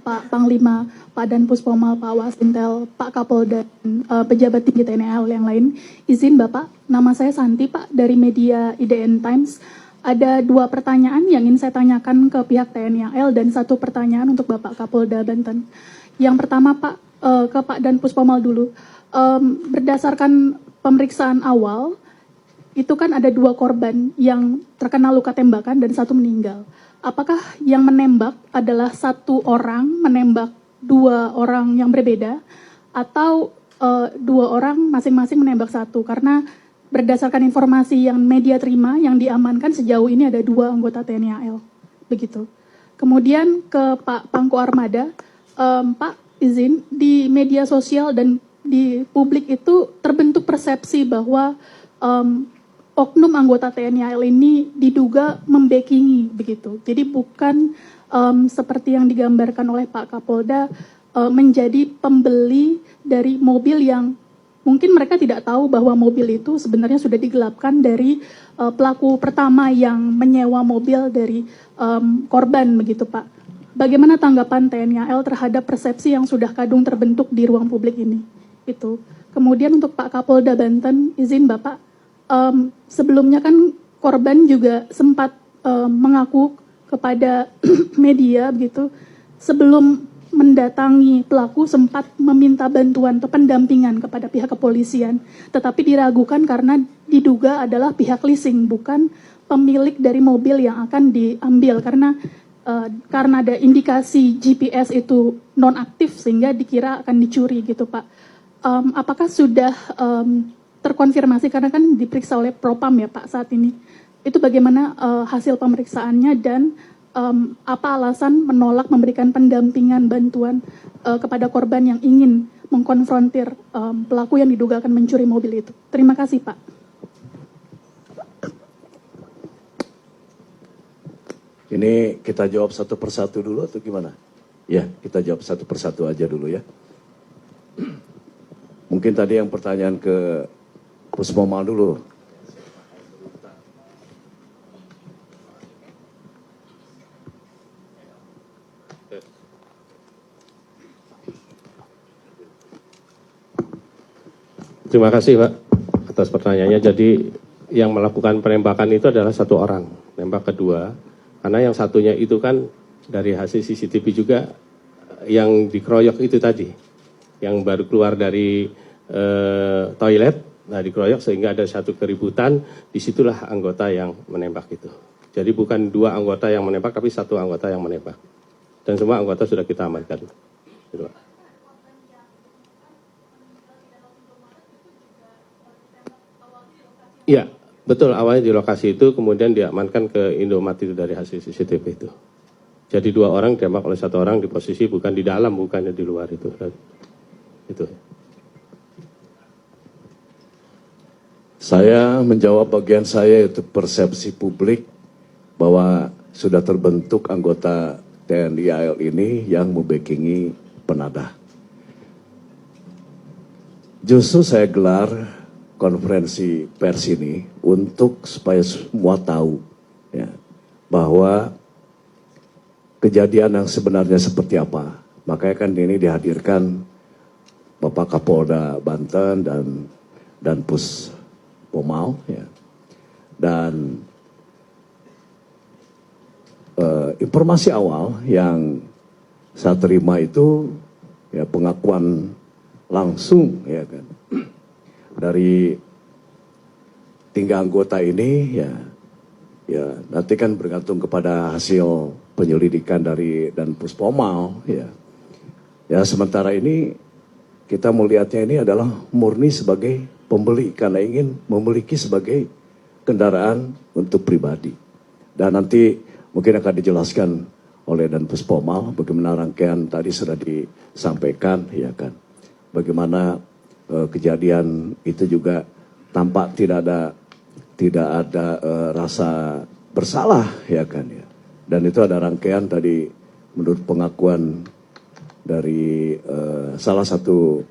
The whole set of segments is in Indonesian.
Pak Panglima, Pak Dan Puspomal, Pak Wasintel, Pak Kapolda, dan pejabat tinggi TNI AL yang lain. Izin Bapak, nama saya Santi Pak dari media IDN Times. Ada 2 pertanyaan yang ingin saya tanyakan ke pihak TNI AL dan 1 pertanyaan untuk Bapak Kapolda Banten. Yang pertama Pak, ke Pak Dan Puspomal dulu. Berdasarkan pemeriksaan awal, itu kan ada 2 korban yang terkena luka tembakan dan 1 meninggal. Apakah yang menembak adalah 1 orang menembak 2 orang yang berbeda, atau 2 orang masing-masing menembak 1? Karena berdasarkan informasi yang media terima, yang diamankan sejauh ini ada 2 anggota TNI AL. Begitu. Kemudian ke Pak Pangko Armada, Pak izin, di media sosial dan di publik itu terbentuk persepsi bahwa oknum anggota TNI AL ini diduga membackingi begitu. Jadi bukan seperti yang digambarkan oleh Pak Kapolda menjadi pembeli dari mobil yang mungkin mereka tidak tahu bahwa mobil itu sebenarnya sudah digelapkan dari pelaku pertama yang menyewa mobil dari korban begitu Pak. Bagaimana tanggapan TNI AL terhadap persepsi yang sudah kadung terbentuk di ruang publik ini? Itu. Kemudian untuk Pak Kapolda Banten, izin Bapak, sebelumnya kan korban juga sempat mengaku kepada media begitu, sebelum mendatangi pelaku sempat meminta bantuan atau pendampingan kepada pihak kepolisian, tetapi diragukan karena diduga adalah pihak leasing, bukan pemilik dari mobil yang akan diambil, karena ada indikasi GPS itu nonaktif sehingga dikira akan dicuri gitu Pak. Apakah sudah terkonfirmasi, karena kan diperiksa oleh Propam ya Pak saat ini, itu bagaimana hasil pemeriksaannya dan apa alasan menolak memberikan pendampingan bantuan kepada korban yang ingin mengkonfrontir pelaku yang diduga akan mencuri mobil itu? Terima kasih Pak. Ini kita jawab 1 persatu dulu atau gimana? Ya, kita jawab 1 persatu aja dulu ya. Mungkin tadi yang pertanyaan ke Puspomal dulu. Terima kasih Pak atas pertanyaannya. Jadi yang melakukan penembakan itu adalah 1 orang, nembak kedua. Karena yang satunya itu kan dari hasil CCTV juga yang dikeroyok itu tadi, yang baru keluar dari toilet, nah dikeroyok sehingga ada 1 keributan, disitulah anggota yang menembak itu. Jadi bukan 2 anggota yang menembak, tapi 1 anggota yang menembak. Dan semua anggota sudah kita amankan. Gitu, Pak. Iya, betul, awalnya di lokasi itu, kemudian diamankan ke Indomaret itu dari hasil CCTV itu. Jadi 2 orang ditembak oleh 1 orang di posisi bukan di dalam, bukannya di luar itu. Itu. Saya menjawab bagian saya, yaitu persepsi publik bahwa sudah terbentuk anggota TNI AL ini yang membackingi penadah. Justru saya gelar konferensi pers ini untuk supaya semua tahu ya, bahwa kejadian yang sebenarnya seperti apa. Makanya kan ini dihadirkan Bapak Kapolda Banten dan Puspomal ya. Dan informasi awal yang saya terima itu ya pengakuan langsung ya kan dari 3 anggota ini ya nanti kan bergantung kepada hasil penyelidikan dari dan Puspomal ya. Ya sementara ini kita melihatnya ini adalah murni sebagai pembeli karena ingin memiliki sebagai kendaraan untuk pribadi. Dan nanti mungkin akan dijelaskan oleh Dan Puspomal bagaimana rangkaian tadi sudah disampaikan ya kan. Bagaimana kejadian itu juga tampak tidak ada rasa bersalah ya kan ya. Dan itu ada rangkaian tadi menurut pengakuan dari salah satu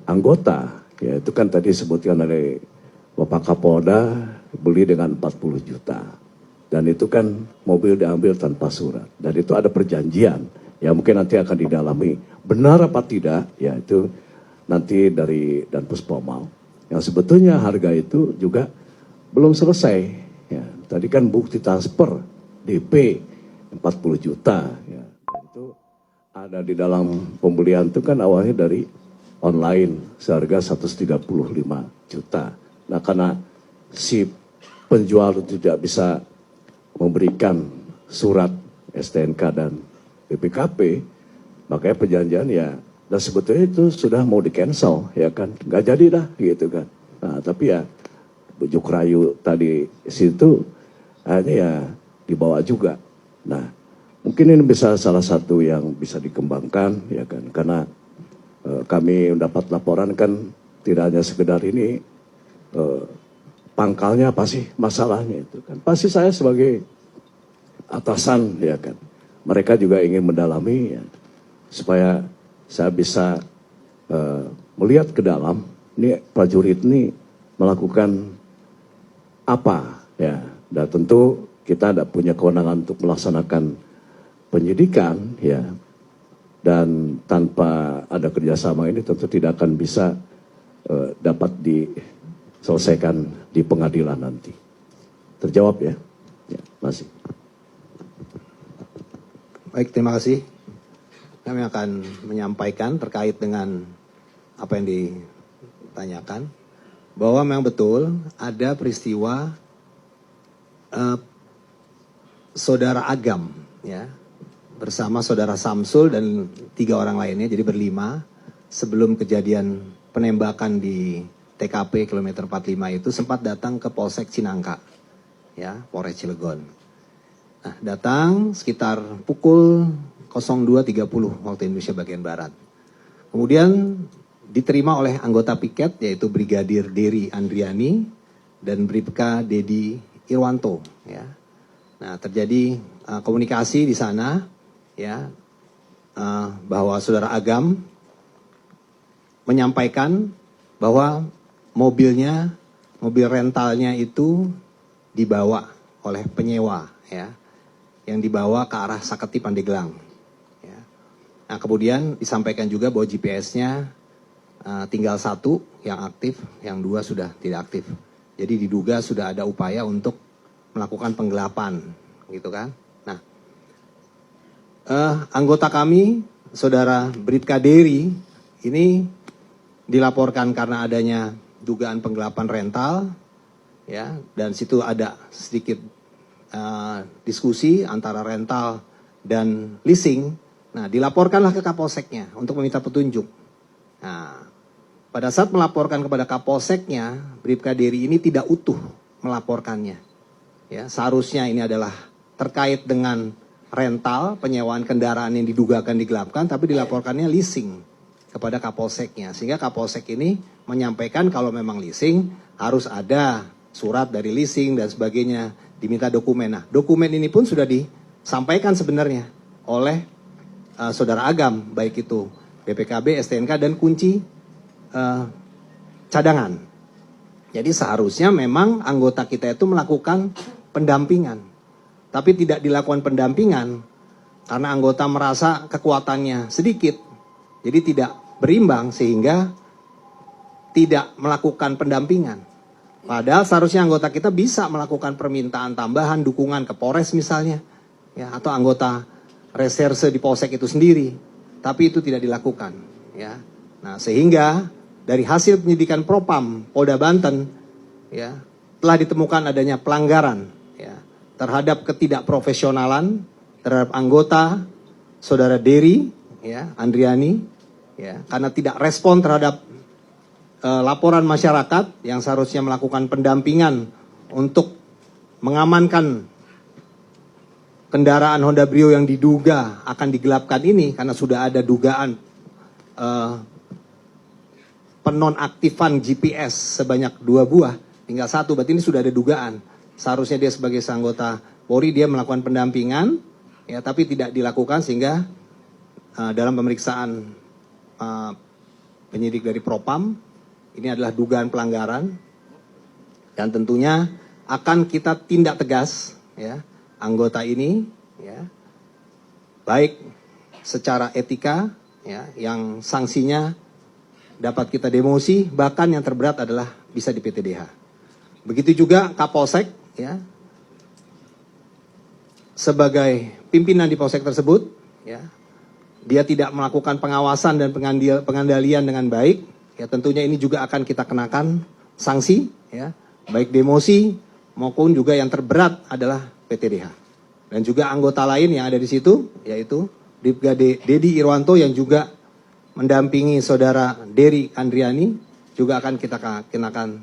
anggota ya, itu kan tadi disebutkan oleh Bapak Kapolda beli dengan 40 juta. Dan itu kan mobil diambil tanpa surat. Dan itu ada perjanjian Ya mungkin nanti akan didalami. Benar apa tidak, ya itu nanti dari Danpus Pomal. Yang sebetulnya harga itu juga belum selesai. Ya, tadi kan bukti transfer DP 40 juta. Ya. Dan itu ada di dalam pembelian itu kan awalnya dari online seharga 135 juta. Nah karena si penjual itu tidak bisa memberikan surat STNK dan BPKP, makanya perjanjian ya, dan sebetulnya itu sudah mau di cancel ya kan, nggak jadi dah gitu kan. Nah tapi ya bujuk rayu tadi situ akhirnya ya dibawa juga. Nah mungkin ini bisa salah satu yang bisa dikembangkan ya kan, karena kami mendapat laporan kan tidak hanya sekedar ini pangkalnya apa sih masalahnya itu kan, pasti saya sebagai atasan ya kan, mereka juga ingin mendalami ya, supaya saya bisa melihat ke dalam ini prajurit ini melakukan apa ya, dan tentu kita tidak punya kewenangan untuk melaksanakan penyidikan ya, dan tanpa ada kerjasama ini tentu tidak akan bisa dapat diselesaikan di pengadilan nanti. Terjawab ya? Ya, masih. Baik, terima kasih. Kami akan menyampaikan terkait dengan apa yang ditanyakan, bahwa memang betul ada peristiwa saudara Agam ya, bersama saudara Samsul dan 3 orang lainnya, jadi berlima, sebelum kejadian penembakan di TKP kilometer 45 itu sempat datang ke Polsek Cinangka ya, Polres Cilegon. Nah, datang sekitar pukul 02.30 waktu Indonesia bagian Barat. Kemudian diterima oleh anggota piket yaitu Brigadir Dery Andriani dan Bribka Dedi Irwanto ya. Nah, terjadi komunikasi di sana ya, bahwa saudara Agam menyampaikan bahwa mobil rentalnya itu dibawa oleh penyewa ya, yang dibawa ke arah Saketi Pandeglang. Ya. Nah kemudian disampaikan juga bahwa GPS-nya tinggal 1 yang aktif, yang 2 sudah tidak aktif. Jadi diduga sudah ada upaya untuk melakukan penggelapan, gitu kan? Nah, anggota kami, saudara Bribka Dery, ini dilaporkan karena adanya dugaan penggelapan rental, ya, dan situ ada sedikit diskusi antara rental dan leasing. Nah, dilaporkanlah ke Kapolseknya untuk meminta petunjuk. Nah, pada saat melaporkan kepada Kapolseknya, Bribka Dery ini tidak utuh melaporkannya. Ya, seharusnya ini adalah terkait dengan rental, penyewaan kendaraan yang diduga akan digelapkan, tapi dilaporkannya leasing kepada Kapolseknya. Sehingga Kapolsek ini menyampaikan kalau memang leasing harus ada surat dari leasing dan sebagainya, diminta dokumen. Nah, dokumen ini pun sudah disampaikan sebenarnya oleh saudara Agam, baik itu BPKB, STNK, dan kunci cadangan. Jadi seharusnya memang anggota kita itu melakukan pendampingan. Tapi tidak dilakukan pendampingan karena anggota merasa kekuatannya sedikit. Jadi tidak berimbang sehingga tidak melakukan pendampingan. Padahal seharusnya anggota kita bisa melakukan permintaan tambahan, dukungan ke Polres misalnya, ya, atau anggota reserse di Polsek itu sendiri. Tapi itu tidak dilakukan. Ya. Nah, sehingga dari hasil penyidikan Propam Polda Banten, ya, telah ditemukan adanya pelanggaran ya, terhadap ketidakprofesionalan terhadap anggota saudara Dery ya, Andriani, ya, karena tidak respon terhadap laporan masyarakat yang seharusnya melakukan pendampingan untuk mengamankan kendaraan Honda Brio yang diduga akan digelapkan ini, karena sudah ada dugaan penonaktifan GPS sebanyak 2 buah, tinggal 1, berarti ini sudah ada dugaan. Seharusnya dia sebagai anggota Polri dia melakukan pendampingan, ya, tapi tidak dilakukan sehingga dalam pemeriksaan penyidik dari Propam, ini adalah dugaan pelanggaran dan tentunya akan kita tindak tegas ya anggota ini ya, baik secara etika, ya, yang sanksinya dapat kita demosi, bahkan yang terberat adalah bisa di PTDH. Begitu juga Kapolsek, ya, sebagai pimpinan di Polsek tersebut, ya, dia tidak melakukan pengawasan dan pengendalian dengan baik, ya, tentunya ini juga akan kita kenakan sanksi, ya, baik demosi maupun juga yang terberat adalah PTDH. Dan juga anggota lain yang ada di situ, yaitu Brigade Dedi Irwanto yang juga mendampingi saudara Dery Andriani, juga akan kita kenakan